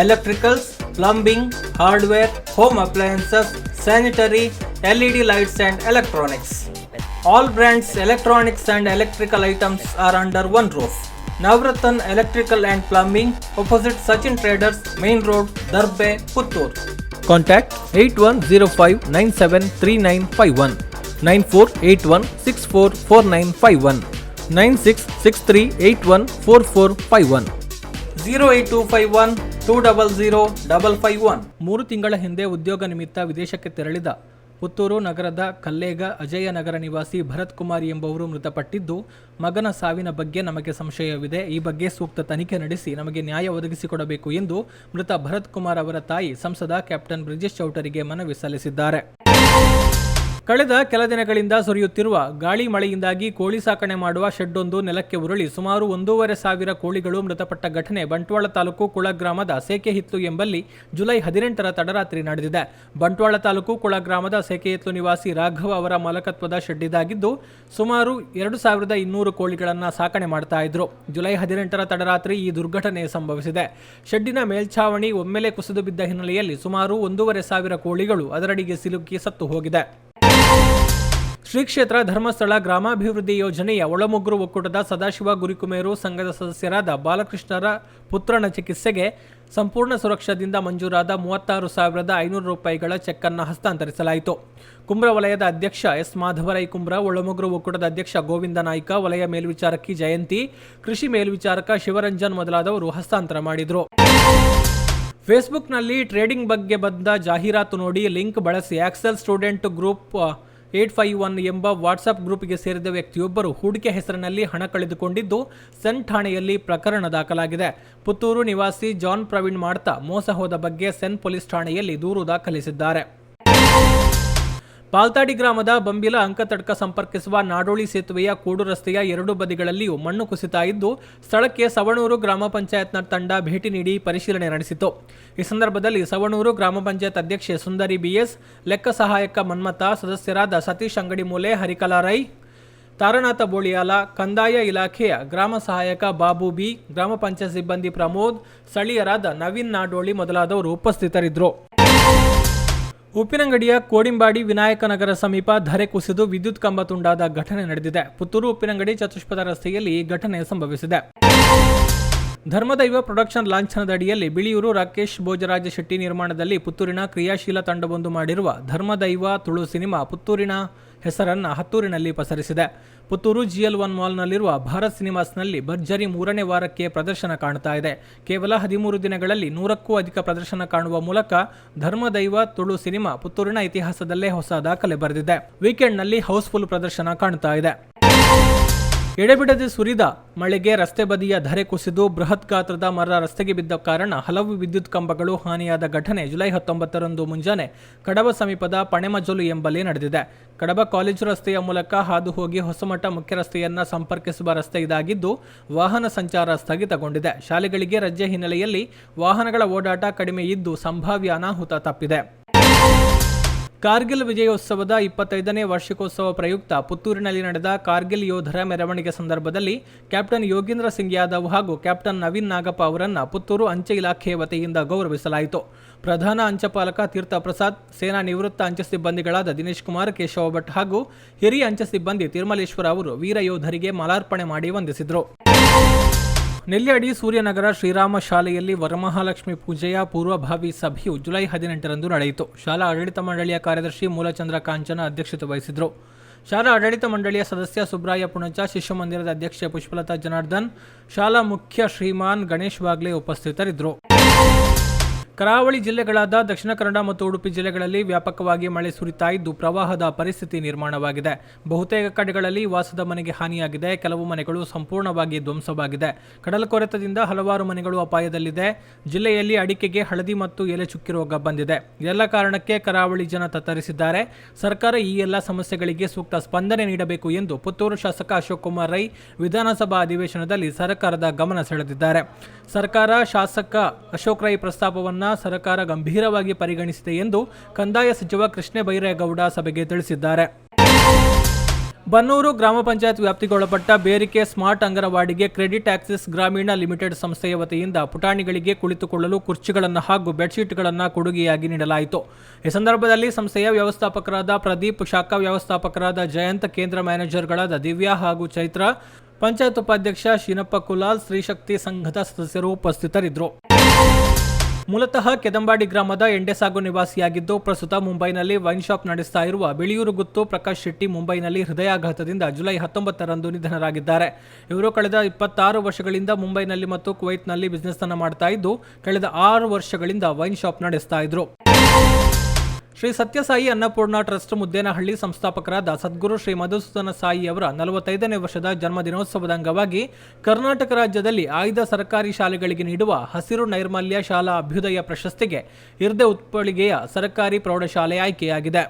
Speaker 1: electricals, plumbing, hardware, home appliances, sanitary, LED lights and electronics. All brands electronics and electrical items are under one roof. Navratan Electrical and Plumbing, opposite Sachin Traders, Main Road, Darbe, Puttur. Contact 8105973951, 9481644951, 9663814451, 08251200551. 3 ತಿಂಗಳ ಹಿಂದೆ ಉದ್ಯೋಗ ನಿಮಿತ್ತ ವಿದೇಶಕ್ಕೆ ತೆರಳಿದ ಪುತ್ತೂರು ನಗರದ ಕಲ್ಲೇಗ ಅಜಯ ನಗರ ನಿವಾಸಿ ಭರತ್ ಕುಮಾರ್ ಎಂಬುವರು ಮೃತಪಟ್ಟಿದ್ದು, ಮಗನ ಸಾವಿನ ಬಗ್ಗೆ ನಮಗೆ ಸಂಶಯವಿದೆ. ಈ ಬಗ್ಗೆ ಸೂಕ್ತ ತನಿಖೆ ನಡೆಸಿ ನಮಗೆ ನ್ಯಾಯ ಒದಗಿಸಿಕೊಡಬೇಕು ಎಂದು ಮೃತ ಭರತ್ ಕುಮಾರ್ ಅವರ ತಾಯಿ ಸಂಸದ ಕ್ಯಾಪ್ಟನ್ ಬ್ರಿಜೇಶ್ ಚೌಟರಿಗೆ ಮನವಿ ಸಲ್ಲಿಸಿದ್ದಾರೆ. ಕಳೆದ ಕೆಲ ದಿನಗಳಿಂದ ಸುರಿಯುತ್ತಿರುವ ಗಾಳಿ ಮಳೆಯಿಂದಾಗಿ ಕೋಳಿ ಸಾಕಣೆ ಮಾಡುವ ಶೆಡ್ಡೊಂದು ನೆಲಕ್ಕೆ ಉರುಳಿ ಸುಮಾರು 1,500 ಕೋಳಿಗಳು ಮೃತಪಟ್ಟ ಘಟನೆ ಬಂಟ್ವಾಳ ತಾಲೂಕು ಕುಳ ಗ್ರಾಮದ ಸೇಕೆಹಿತ್ಲು ಎಂಬಲ್ಲಿ ಜುಲೈ 18ರ ತಡರಾತ್ರಿ ನಡೆದಿದೆ. ಬಂಟ್ವಾಳ ತಾಲೂಕು ಕುಳ ಗ್ರಾಮದ ಸೇಕೆಹಿತ್ಲು ನಿವಾಸಿ ರಾಘವ ಅವರ ಮಾಲಕತ್ವದ ಶೆಡ್ ಇದಾಗಿದ್ದು, ಸುಮಾರು 2,200 ಕೋಳಿಗಳನ್ನು ಸಾಕಣೆ ಮಾಡ್ತಾ ಇದ್ರು. ಜುಲೈ 18ರ ತಡರಾತ್ರಿ ಈ ದುರ್ಘಟನೆ ಸಂಭವಿಸಿದೆ. ಶೆಡ್ಡಿನ ಮೇಲ್ಛಾವಣಿ ಒಮ್ಮೆಲೆ ಕುಸಿದು ಬಿದ್ದ ಹಿನ್ನೆಲೆಯಲ್ಲಿ ಸುಮಾರು 1,500 ಕೋಳಿಗಳು ಅದರಡಿಗೆ ಸಿಲುಕಿ ಸತ್ತು ಹೋಗಿದೆ. ಶ್ರೀ ಕ್ಷೇತ್ರ ಧರ್ಮಸ್ಥಳ ಗ್ರಾಮಾಭಿವೃದ್ಧಿ ಯೋಜನೆಯ ಒಳಮೊಗ್ರು ಒಕ್ಕೂಟದ ಸದಾಶಿವ ಗುರಿಕುಮೇರು ಸಂಘದ ಸದಸ್ಯರಾದ ಬಾಲಕೃಷ್ಣರ ಪುತ್ರನ ಚಿಕಿತ್ಸೆಗೆ ಸಂಪೂರ್ಣ ಸುರಕ್ಷದಿಂದ ಮಂಜೂರಾದ 36,500 ರೂಪಾಯಿಗಳ ಚೆಕ್ ಅನ್ನು ಹಸ್ತಾಂತರಿಸಲಾಯಿತು. ಕುಂಬ್ರ ವಲಯದ ಅಧ್ಯಕ್ಷ ಎಸ್ ಮಾಧವರೈ ಕುಂಬ್ರ, ಒಳಮೊಗ್ರು ಒಕ್ಕೂಟದ ಅಧ್ಯಕ್ಷ ಗೋವಿಂದ ನಾಯ್ಕ, ವಲಯ ಮೇಲ್ವಿಚಾರಕಿ ಜಯಂತಿ, ಕೃಷಿ ಮೇಲ್ವಿಚಾರಕ ಶಿವರಂಜನ್ ಮೊದಲಾದವರು ಹಸ್ತಾಂತರ ಮಾಡಿದರು. ಫೇಸ್ಬುಕ್ನಲ್ಲಿ ಟ್ರೇಡಿಂಗ್ ಬಗ್ಗೆ ಬಂದ ಜಾಹೀರಾತು ನೋಡಿ ಲಿಂಕ್ ಬಳಸಿ ಆಕ್ಸೆಲ್ ಸ್ಟೂಡೆಂಟ್ ಗ್ರೂಪ್ 851 ಎಂಬ ವಾಟ್ಸ್ಆಪ್ ಗ್ರೂಪ್ಗೆ ಸೇರಿದ ವ್ಯಕ್ತಿಯೊಬ್ಬರು ಹೂಡಿಕೆ ಹೆಸರಿನಲ್ಲಿ ಹಣ ಕಳೆದುಕೊಂಡಿದ್ದು, ಸೆನ್ ಠಾಣೆಯಲ್ಲಿ ಪ್ರಕರಣ ದಾಖಲಾಗಿದೆ. ಪುತ್ತೂರು ನಿವಾಸಿ ಜಾನ್ ಪ್ರವೀಣ್ ಮಾಡ್ತಾ ಮೋಸ ಹೋದ ಬಗ್ಗೆ ಸೆನ್ ಪೊಲೀಸ್ ಠಾಣೆಯಲ್ಲಿ ದೂರು ದಾಖಲಿಸಿದ್ದಾರೆ. ಪಾಲ್ತಾಡಿ ಗ್ರಾಮದ ಬಂಬಿಲ ಅಂಕತಡ್ಕ ಸಂಪರ್ಕಿಸುವ ನಾಡೋಳಿ ಸೇತುವೆಯ ಕೂಡು ರಸ್ತೆಯ 2 ಬದಿಗಳಲ್ಲಿಯೂ ಮಣ್ಣು ಕುಸಿತ ಇದ್ದು, ಸ್ಥಳಕ್ಕೆ ಸವಣೂರು ಗ್ರಾಮ ಪಂಚಾಯತ್ನ ತಂಡ ಭೇಟಿ ನೀಡಿ ಪರಿಶೀಲನೆ ನಡೆಸಿತು. ಈ ಸಂದರ್ಭದಲ್ಲಿ ಸವಣೂರು ಗ್ರಾಮ ಪಂಚಾಯತ್ ಅಧ್ಯಕ್ಷೆ ಸುಂದರಿ ಬಿಎಸ್, ಲೆಕ್ಕ ಸಹಾಯಕ ಮನ್ಮಥ, ಸದಸ್ಯರಾದ ಸತೀಶ್ ಅಂಗಡಿಮೂಲೆ, ಹರಿಕಲಾರೈ, ತಾರನಾಥ ಬೋಳಿಯಾಲ, ಕಂದಾಯ ಇಲಾಖೆಯ ಗ್ರಾಮ ಸಹಾಯಕ ಬಾಬು ಬಿ, ಗ್ರಾಮ ಪಂಚಾಯತ್ ಸಿಬ್ಬಂದಿ ಪ್ರಮೋದ್, ಸ್ಥಳೀಯರಾದ ನವೀನ್ ನಾಡೋಳಿ ಮೊದಲಾದವರು ಉಪಸ್ಥಿತರಿದ್ದರು. ಉಪ್ಪಿನಂಗಡಿಯ ಕೋಡಿಂಬಾಡಿ ವಿನಾಯಕನಗರ ಸಮೀಪ ಧರೆ ಕುಸಿದು ವಿದ್ಯುತ್ ಕಂಬ ತುಂಡಾದ ಘಟನೆ ನಡೆದಿದೆ. ಪುತ್ತೂರು ಉಪ್ಪಿನಂಗಡಿ ಚತುಷ್ಪಥ ರಸ್ತೆಯಲ್ಲಿ ಈ ಘಟನೆ ಸಂಭವಿಸಿದೆ. ಧರ್ಮದೈವ ಪ್ರೊಡಕ್ಷನ್ ಲಾಂಛನದ ಅಡಿಯಲ್ಲಿ ಬಿಳಿಯೂರು ರಾಕೇಶ್ ಭೋಜರಾಜ ಶೆಟ್ಟಿ ನಿರ್ಮಾಣದಲ್ಲಿ ಪುತ್ತೂರಿನ ಕ್ರಿಯಾಶೀಲ ತಂಡವೊಂದು ಮಾಡಿರುವ ಧರ್ಮದೈವ ತುಳು ಸಿನಿಮಾ ಪುತ್ತೂರಿನ ಹೆಸರನ್ನು ಹತ್ತೂರಿನಲ್ಲಿ ಪಸರಿಸಿದೆ. ಪುತ್ತೂರು GL1 ಮಾಲ್ನಲ್ಲಿರುವ ಭಾರತ್ ಸಿನಿಮಾಸ್ನಲ್ಲಿ ಭರ್ಜರಿ 3ನೇ ವಾರಕ್ಕೆ ಪ್ರದರ್ಶನ ಕಾಣ್ತಾ ಇದೆ. ಕೇವಲ 13 ದಿನಗಳಲ್ಲಿ 100ಕ್ಕೂ ಅಧಿಕ ಪ್ರದರ್ಶನ ಕಾಣುವ ಮೂಲಕ ಧರ್ಮದೈವ ತುಳು ಸಿನಿಮಾ ಪುತ್ತೂರಿನ ಇತಿಹಾಸದಲ್ಲೇ ಹೊಸ ದಾಖಲೆ ಬರೆದಿದೆ. ವೀಕೆಂಡ್ನಲ್ಲಿ ಹೌಸ್ಫುಲ್ ಪ್ರದರ್ಶನ ಕಾಣ್ತಾ ಇದೆ. ಎಡೆಬಿಡದೆ ಸುರಿದ ಮಳೆಗೆ ರಸ್ತೆ ಬದಿಯ ಧರೆ ಕುಸಿದು ಬೃಹತ್ ಗಾತ್ರದ ಮರ ರಸ್ತೆಗೆ ಬಿದ್ದ ಕಾರಣ ಹಲವು ವಿದ್ಯುತ್ ಕಂಬಗಳು ಹಾನಿಯಾದ ಘಟನೆ ಜುಲೈ 19ರಂದು ಮುಂಜಾನೆ ಕಡಬ ಸಮೀಪದ ಪಣೆಮಜಲು ಎಂಬಲ್ಲಿ ನಡೆದಿದೆ. ಕಡಬ ಕಾಲೇಜು ರಸ್ತೆಯ ಮೂಲಕ ಹಾದು ಹೋಗಿ ಹೊಸಮಠ ಮುಖ್ಯ ರಸ್ತೆಯನ್ನು ಸಂಪರ್ಕಿಸುವ ರಸ್ತೆ ಇದಾಗಿದ್ದು, ವಾಹನ ಸಂಚಾರ ಸ್ಥಗಿತಗೊಂಡಿದೆ. ಶಾಲೆಗಳಿಗೆ ರಜೆ ಹಿನ್ನೆಲೆಯಲ್ಲಿ ವಾಹನಗಳ ಓಡಾಟ ಕಡಿಮೆ ಇದ್ದು ಸಂಭಾವ್ಯ ಅನಾಹುತ ತಪ್ಪಿದೆ. ಕಾರ್ಗಿಲ್ ವಿಜಯೋತ್ಸವದ 25ನೇ ವಾರ್ಷಿಕೋತ್ಸವ ಪ್ರಯುಕ್ತ ಪುತ್ತೂರಿನಲ್ಲಿ ನಡೆದ ಕಾರ್ಗಿಲ್ ಯೋಧರ ಮೆರವಣಿಗೆ ಸಂದರ್ಭದಲ್ಲಿ ಕ್ಯಾಪ್ಟನ್ ಯೋಗೇಂದ್ರ ಸಿಂಗ್ ಯಾದವ್ ಹಾಗೂ ಕ್ಯಾಪ್ಟನ್ ನವೀನ್ ನಾಗಪ್ಪ ಅವರನ್ನು ಪುತ್ತೂರು ಅಂಚೆ ಇಲಾಖೆ ವತಿಯಿಂದ ಗೌರವಿಸಲಾಯಿತು. ಪ್ರಧಾನ ಅಂಚೆಪಾಲಕ ತೀರ್ಥ ಪ್ರಸಾದ್, ಸೇನಾ ನಿವೃತ್ತ ಅಂಚೆ ಸಿಬ್ಬಂದಿಗಳಾದ ದಿನೇಶ್ ಕುಮಾರ್, ಕೇಶವ ಭಟ್ ಹಾಗೂ ಹಿರಿಯ ಅಂಚೆ ಸಿಬ್ಬಂದಿ ತಿರುಮಲೇಶ್ವರ ಅವರು ವೀರ ಯೋಧರಿಗೆ ಮಾಲಾರ್ಪಣೆ ಮಾಡಿ ವಂದಿಸಿದರು. ನೆಲ್ಯಾಡಿ ಸೂರ್ಯನಗರ ಶ್ರೀರಾಮ ಶಾಲೆಯಲ್ಲಿ ವರಮಹಾಲಕ್ಷ್ಮಿ ಪೂಜೆಯ ಪೂರ್ವಭಾವಿ ಸಭೆಯು ಜುಲೈ 18ರಂದು ನಡೆಯಿತು. ಶಾಲಾ ಆಡಳಿತ ಮಂಡಳಿಯ ಕಾರ್ಯದರ್ಶಿ ಮೂಲಚಂದ್ರ ಕಾಂಚನ ಅಧ್ಯಕ್ಷತೆ ವಹಿಸಿದರು. ಶಾಲಾ ಆಡಳಿತ ಮಂಡಳಿಯ ಸದಸ್ಯ ಸುಬ್ರಾಯ ಪುಣಚ, ಶಿಶು ಮಂದಿರದ ಅಧ್ಯಕ್ಷೆ ಪುಷ್ಪಲತಾ ಜನಾರ್ದನ್, ಶಾಲಾ ಮುಖ್ಯ ಶ್ರೀಮಾನ್ ಗಣೇಶ್ ಬಾಗ್ಲೆ ಉಪಸ್ಥಿತರಿದ್ದರು. ಕರಾವಳಿ ಜಿಲ್ಲೆಗಳಾದ ದಕ್ಷಿಣ ಕನ್ನಡ ಮತ್ತು ಉಡುಪಿ ಜಿಲ್ಲೆಗಳಲ್ಲಿ ವ್ಯಾಪಕವಾಗಿ ಮಳೆ ಸುರಿತಾ ಇದ್ದು ಪ್ರವಾಹದ ಪರಿಸ್ಥಿತಿ ನಿರ್ಮಾಣವಾಗಿದೆ. ಬಹುತೇಕ ಕಡೆಗಳಲ್ಲಿ ವಾಸದ ಮನೆಗೆ ಹಾನಿಯಾಗಿದೆ. ಕೆಲವು ಮನೆಗಳು ಸಂಪೂರ್ಣವಾಗಿ ಧ್ವಂಸವಾಗಿದೆ. ಕಡಲಕೊರೆತದಿಂದ ಹಲವಾರು ಮನೆಗಳು ಅಪಾಯದಲ್ಲಿದೆ. ಜಿಲ್ಲೆಯಲ್ಲಿ ಅಡಿಕೆಗೆ ಹಳದಿ ಮತ್ತು ಎಲೆ ಚುಕ್ಕಿ ರೋಗ ಬಂದಿದೆ. ಇದೆಲ್ಲ ಕಾರಣಕ್ಕೆ ಕರಾವಳಿ ಜನ ತತ್ತರಿಸಿದ್ದಾರೆ. ಸರ್ಕಾರ ಈ ಎಲ್ಲ ಸಮಸ್ಯೆಗಳಿಗೆ ಸೂಕ್ತ ಸ್ಪಂದನೆ ನೀಡಬೇಕು ಎಂದು ಪುತ್ತೂರು ಶಾಸಕ ಅಶೋಕ್ ಕುಮಾರ್ ರೈ ವಿಧಾನಸಭಾ ಅಧಿವೇಶನದಲ್ಲಿ ಸರ್ಕಾರದ ಗಮನ ಸೆಳೆದಿದ್ದಾರೆ. ಸರ್ಕಾರ ಶಾಸಕ ಅಶೋಕ್ ರೈ ಪ್ರಸ್ತಾಪವನ್ನು ಸರ್ಕಾರ ಗಂಭೀರವಾಗಿ ಪರಿಗಣಿಸಿದೆ ಎಂದು ಕಂದಾಯ ಸಚಿವ ಕೃಷ್ಣ ಬೈರೇಗೌಡ ಸಭೆಗೆ ತಿಳಿಸಿದ್ದಾರೆ. ಬನ್ನೂರು ಗ್ರಾಮ ಪಂಚಾಯತ್ ವ್ಯಾಪ್ತಿಗೊಳಪಟ್ಟ ಬೇರಿಕೆ ಸ್ಮಾರ್ಟ್ ಅಂಗನವಾಡಿಗೆ ಕ್ರೆಡಿಟ್ ಆಕ್ಸಿಸ್ ಗ್ರಾಮೀಣ ಲಿಮಿಟೆಡ್ ಸಂಸ್ಥೆಯ ವತಿಯಿಂದ ಪುಟಾಣಿಗಳಿಗೆ ಕುಳಿತುಕೊಳ್ಳಲು ಕುರ್ಚಿಗಳನ್ನು ಹಾಗೂ ಬೆಡ್ಶೀಟ್ಗಳನ್ನು ಕೊಡುಗೆಯಾಗಿ ನೀಡಲಾಯಿತು. ಈ ಸಂದರ್ಭದಲ್ಲಿ ಸಂಸ್ಥೆಯ ವ್ಯವಸ್ಥಾಪಕರಾದ ಪ್ರದೀಪ್, ಶಾಖಾ ವ್ಯವಸ್ಥಾಪಕರಾದ ಜಯಂತ್, ಕೇಂದ್ರ ಮ್ಯಾನೇಜರ್ಗಳಾದ ದಿವ್ಯಾ ಹಾಗೂ ಚೈತ್ರ, ಪಂಚಾಯತ್ ಉಪಾಧ್ಯಕ್ಷ ಶೀನಪ್ಪ ಕುಲಾಲ್, ಸ್ತ್ರೀಶಕ್ತಿ ಸಂಘದ ಸದಸ್ಯರು ಉಪಸ್ಥಿತರಿದ್ದರು. ಮೂಲತಃ ಕೆದಂಬಾಡಿ ಗ್ರಾಮದ ಎಂಡೆಸಾಗು ನಿವಾಸಿಯಾಗಿದ್ದು ಪ್ರಸ್ತುತ ಮುಂಬೈನಲ್ಲಿ ವೈನ್ ಶಾಪ್ ನಡೆಸ್ತಾ ಇರುವ ಬಿಳಿಯೂರು ಗುತ್ತು ಪ್ರಕಾಶ್ ಶೆಟ್ಟಿ ಮುಂಬೈನಲ್ಲಿ ಹೃದಯಾಘಾತದಿಂದ ಜುಲೈ 19ರಂದು ನಿಧನರಾಗಿದ್ದಾರೆ. ಇವರು ಕಳೆದ 26 ವರ್ಷಗಳಿಂದ ಮುಂಬೈನಲ್ಲಿ ಮತ್ತು ಕುವೈತ್ನಲ್ಲಿ ಬಿಸ್ನೆಸ್ ಅನ್ನು ಮಾಡ್ತಾ ಇದ್ದು ಕಳೆದ 6 ವರ್ಷಗಳಿಂದ ವೈನ್ ಶಾಪ್ ನಡೆಸ್ತಾ ಇದ್ರು. ಶ್ರೀ ಸತ್ಯಸಾಯಿ ಅನ್ನಪೂರ್ಣ ಟ್ರಸ್ಟ್ ಮುದ್ದೇನಹಳ್ಳಿ ಸಂಸ್ಥಾಪಕರಾದ ಸದ್ಗುರು ಶ್ರೀ ಮಧುಸೂದನ ಸಾಯಿ ಅವರ 45ನೇ ವರ್ಷದ ಜನ್ಮದಿನೋತ್ಸವದ ಅಂಗವಾಗಿ ಕರ್ನಾಟಕ ರಾಜ್ಯದಲ್ಲಿ ಆಯ್ದ ಸರ್ಕಾರಿ ಶಾಲೆಗಳಿಗೆ ನೀಡುವ ಹಸಿರು ನೈರ್ಮಲ್ಯ ಶಾಲಾ ಅಭ್ಯುದಯ ಪ್ರಶಸ್ತಿಗೆ ಇರ್ದೆ ಉತ್ಪಳಿಗೆಯ ಸರ್ಕಾರಿ ಪ್ರೌಢಶಾಲೆ ಆಯ್ಕೆಯಾಗಿದೆ.